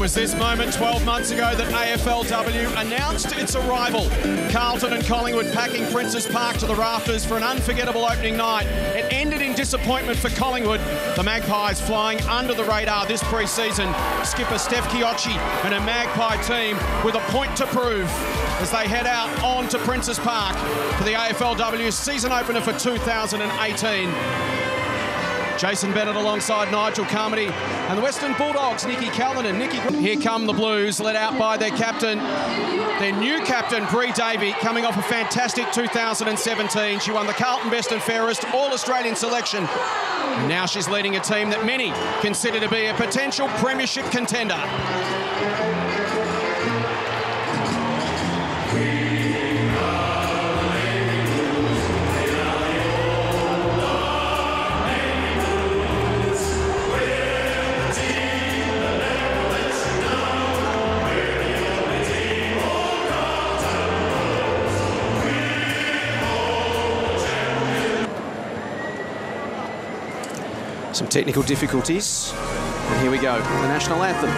It was this moment 12 months ago that AFLW announced its arrival. Carlton and Collingwood packing Princes Park to the rafters for an unforgettable opening night. It ended in disappointment for Collingwood. The Magpies flying under the radar this pre-season. Skipper Steph Chiocci and a Magpie team with a point to prove as they head out on to Princes Park for the AFLW season opener for 2018. Jason Bennett alongside Nigel Carmody and the Western Bulldogs, Nicky Callanan. Here come the Blues, led out by their captain, their new captain, Bree Davey, coming off a fantastic 2017. She won the Carlton Best and Fairest All-Australian selection. And now she's leading a team that many consider to be a potential premiership contender. Some technical difficulties, and here we go, the national anthem.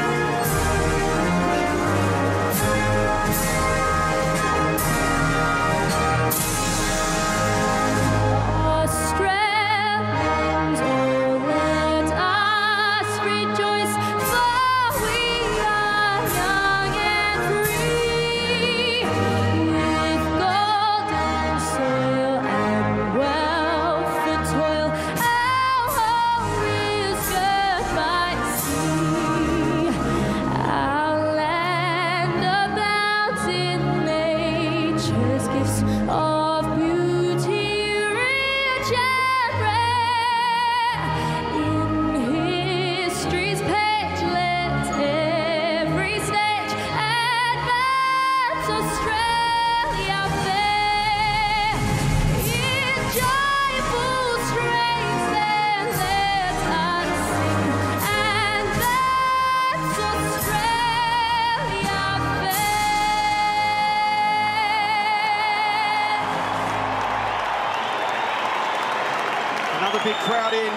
Another big crowd in.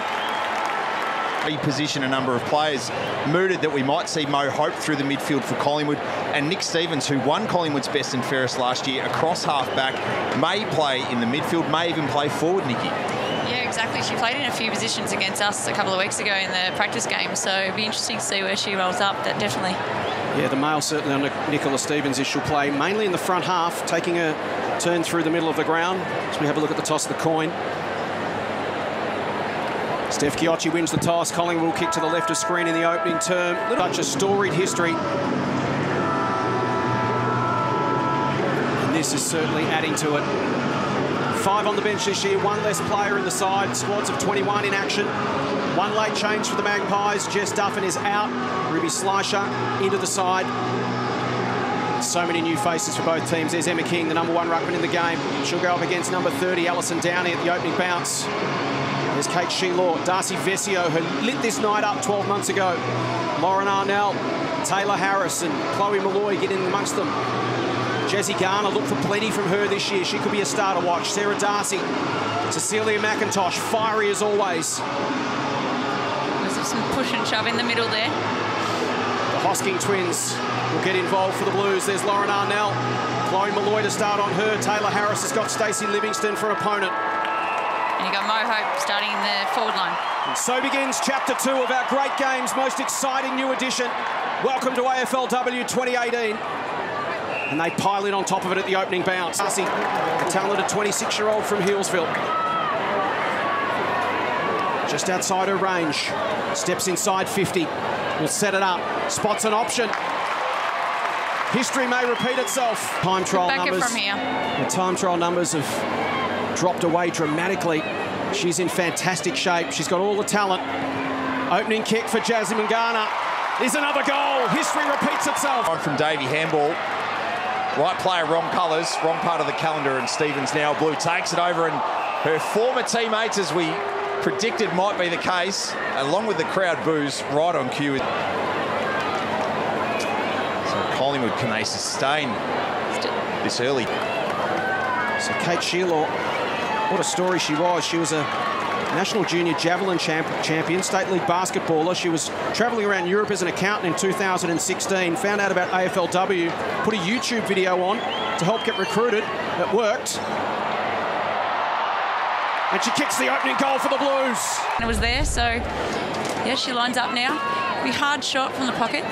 Reposition a number of players. Mooted that we might see Mo Hope through the midfield for Collingwood, and Nick Stevens, who won Collingwood's Best and Fairest last year, across half-back, may play in the midfield, may even play forward, Nikki. Yeah, exactly. She played in a few positions against us a couple of weeks ago in the practice game, so it'd be interesting to see where she rolls up. That definitely. Yeah, the mail certainly on Nicola Stevens is she'll play mainly in the front half, taking a turn through the middle of the ground. As we have a look at the toss of the coin. Steph Chiocci wins the toss. Collingwood will kick to the left of screen in the opening term. Such a storied history. And this is certainly adding to it. 5 on the bench this year, 1 less player in the side. Squads of 21 in action. 1 late change for the Magpies. Jess Duffin is out. Ruby Slisher into the side. So many new faces for both teams. There's Emma King, the #1 ruckman in the game. She'll go up against number 30, Alison Downey, at the opening bounce. There's Kate Sheelaw, Darcy Vesio, who lit this night up 12 months ago. Lauren Arnell, Taylor Harris and Chloe Malloy get in amongst them. Jessie Garner, look for plenty from her this year. She could be a star to watch. Sarah Darcy, Cecilia McIntosh, fiery as always. There's some push and shove in the middle there. The Hosking twins will get involved for the Blues. There's Lauren Arnell, Chloe Malloy to start on her. Taylor Harris has got Stacey Livingston for an opponent. And you've got Mo Hope starting in the forward line. And so begins Chapter 2 of our Great Games, most exciting new edition. Welcome to AFLW 2018. And they pile in on top of it at the opening bounce. Darcy, a talented 26-year-old from Healesville. Just outside her range. Steps inside 50. Will set it up. Spots an option. History may repeat itself. Time trial Back numbers. it from here. The time trial numbers have dropped away dramatically. She's in fantastic shape. She's got all the talent. Opening kick for Jasmine Garner is another goal. History repeats itself. On from Davey, handball. Right player, wrong colours, wrong part of the calendar, and Stevens now blue takes it over, and her former teammates, as we predicted might be the case, along with the crowd boos, right on cue. So Collingwood, can they sustain this early? So Kate Sheelaw, what a story she was. She was a National Junior Javelin champion, State League basketballer. She was travelling around Europe as an accountant in 2016, found out about AFLW, put a YouTube video on to help get recruited. It worked. And she kicks the opening goal for the Blues. It was there, so yeah, she lines up now. Be hard shot from the pocket.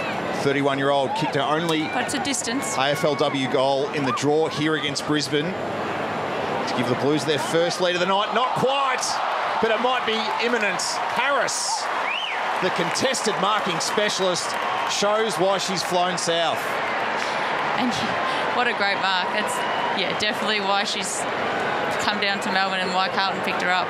31-year-old kicked her only but it's a distance. AFLW goal in the draw here against Brisbane to give the Blues their first lead of the night. Not quite, but it might be imminent. Harris, the contested marking specialist, shows why she's flown south. And what a great mark. That's, yeah, definitely why she's come down to Melbourne and why Carlton picked her up.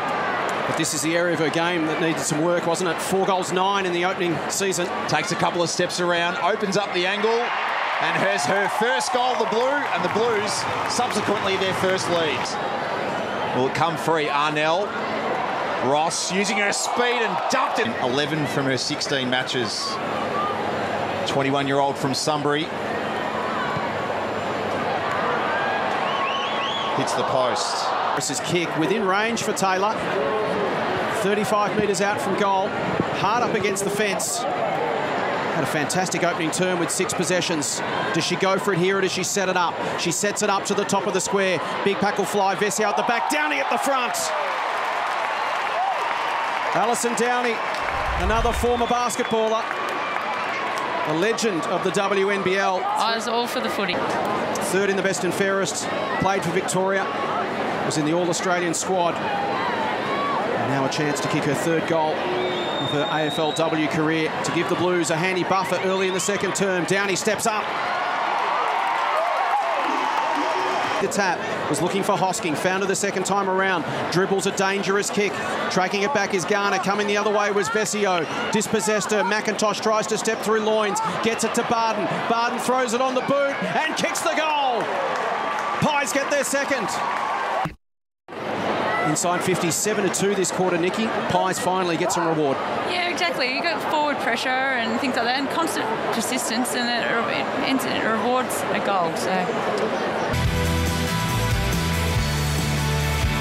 But this is the area of her game that needed some work, wasn't it? 4 goals, 9 in the opening season. Takes a couple of steps around, opens up the angle, and has her first goal, the Blue, and the Blues subsequently their first lead. Will it come free? Arnell. Ross using her speed and dumped it. 11 from her 16 matches. 21-year-old from Sunbury. Hits the post. Harris's kick within range for Taylor. 35 metres out from goal. Hard up against the fence. Had a fantastic opening term with 6 possessions. Does she go for it here or does she set it up? She sets it up to the top of the square. Big pack will fly. Vesey out the back. Downey at the front. Alison Downey, another former basketballer. A legend of the WNBL. I was all for the footy. 3rd in the best and fairest. Played for Victoria. Was in the All-Australian squad. And now a chance to kick her 3rd goal of her AFLW career to give the Blues a handy buffer early in the second term. Downey steps up. The tap was looking for Hosking, found her the second time around, dribbles a dangerous kick, tracking it back is Garner, coming the other way was Vesio, dispossessed her, McIntosh tries to step through Loins, gets it to Barden, Barden throws it on the boot and kicks the goal. Pies get their second. Inside 50, 7-2 this quarter, Nikki. Pies finally get some reward. Yeah, exactly. You got forward pressure and things like that, and constant persistence, and it rewards a goal. So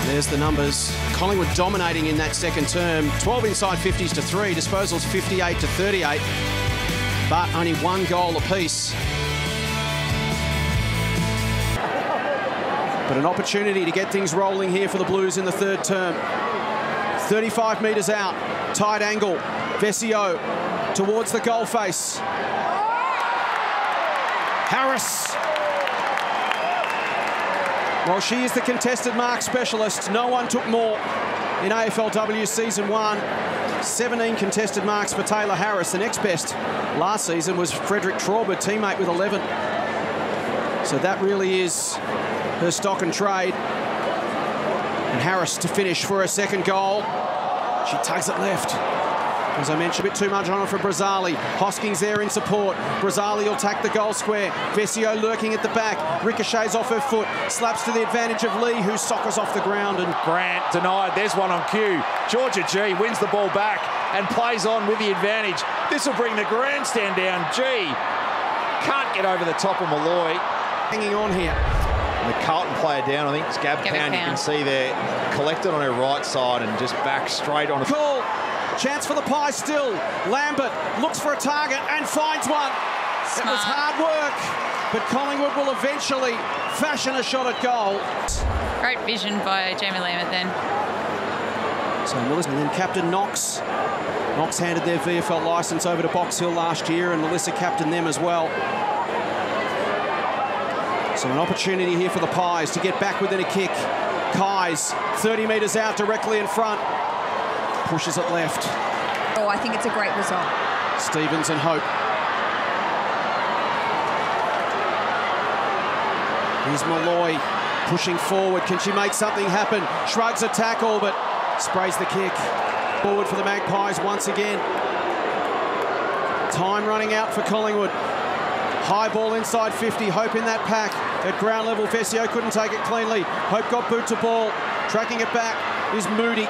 there's the numbers. Collingwood dominating in that second term. 12 inside 50s to 3, disposals 58 to 38, but only 1 goal apiece. But an opportunity to get things rolling here for the Blues in the 3rd term. 35 metres out, tight angle. Vesio towards the goal face. Harris. Well, she is the contested mark specialist. No one took more in AFLW Season 1. 17 contested marks for Taylor Harris. The next best last season was Frederick Traube, teammate with 11. So that really is her stock and trade. And Harris to finish for her 2nd goal. She tugs it left. As I mentioned, a bit too much on it for Brazzali. Hosking's there in support. Brazzali will tack the goal square. Vesio lurking at the back. Ricochets off her foot. Slaps to the advantage of Lee, who soccers off the ground. And Grant denied. There's one on cue. Georgia G wins the ball back and plays on with the advantage. This will bring the grandstand down. G can't get over the top of Malloy. Hanging on here. And the Carlton player down, I think it's Gab Pound. You can see there, collected on her right side and just back straight on. Cool. Chance for the Pies still. Lambert looks for a target and finds one. Smart. It was hard work, but Collingwood will eventually fashion a shot at goal. Great vision by Jamie Lambert then. So Melissa, and then Captain Knox. Knox handed their VFL licence over to Box Hill last year, and Melissa captained them as well. So an opportunity here for the Pies to get back within a kick. Kais, 30 metres out, directly in front. Pushes it left. Oh, I think it's a great result. Stevens and Hope. Here's Malloy pushing forward. Can she make something happen? Shrugs a tackle, but sprays the kick. Forward for the Magpies once again. Time running out for Collingwood. High ball inside 50. Hope in that pack. At ground level, Vesio couldn't take it cleanly. Hope got boot to ball. Tracking it back is Moody.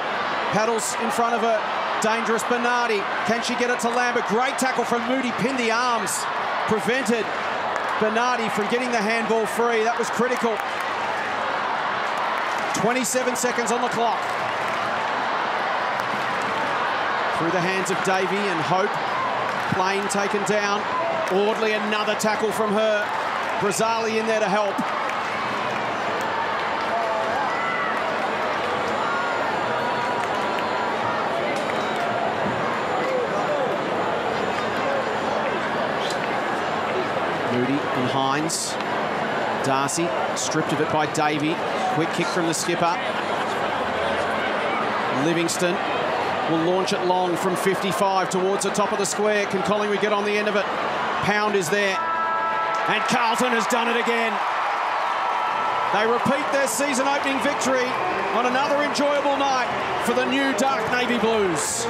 Paddles in front of her. Dangerous Bernardi. Can she get it to Lambert? Great tackle from Moody. Pinned the arms. Prevented Bernardi from getting the handball free. That was critical. 27 seconds on the clock. Through the hands of Davey and Hope. Plain taken down. Audley, another tackle from her. Brazali in there to help. Moody and Hines. Darcy stripped of it by Davey. Quick kick from the skipper. Livingston will launch it long from 55 towards the top of the square. Can Collingwood get on the end of it? Pound is there. And Carlton has done it again. They repeat their season opening victory on another enjoyable night for the new Dark Navy Blues.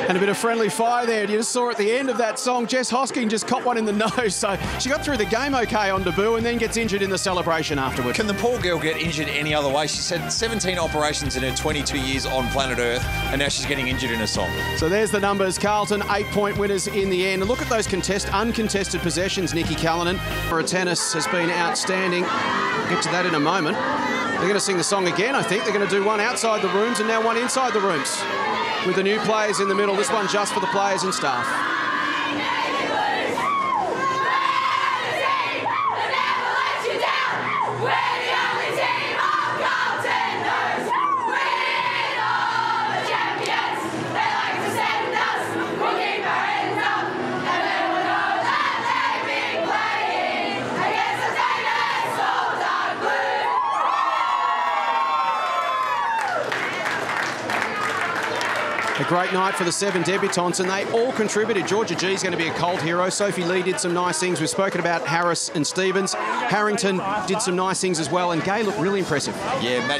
And a bit of friendly fire there. You just saw at the end of that song, Jess Hosking just caught one in the nose. So she got through the game okay on debut and then gets injured in the celebration afterwards. Can the poor girl get injured any other way? She's had 17 operations in her 22 years on planet Earth, and now she's getting injured in a song. So there's the numbers. Carlton, 8-point winners in the end. And look at those uncontested possessions, Nikki Callanan. For a tennis has been outstanding. We'll get to that in a moment. They're going to sing the song again, I think. They're going to do one outside the rooms and now one inside the rooms. With the new players in the middle, this one just for the players and staff. A great night for the 7 debutants, and they all contributed. Georgia G is going to be a cold hero. Sophie Lee did some nice things. We've spoken about Harris and Stevens. Harrington did some nice things as well, and Gay looked really impressive. Yeah, Maddie.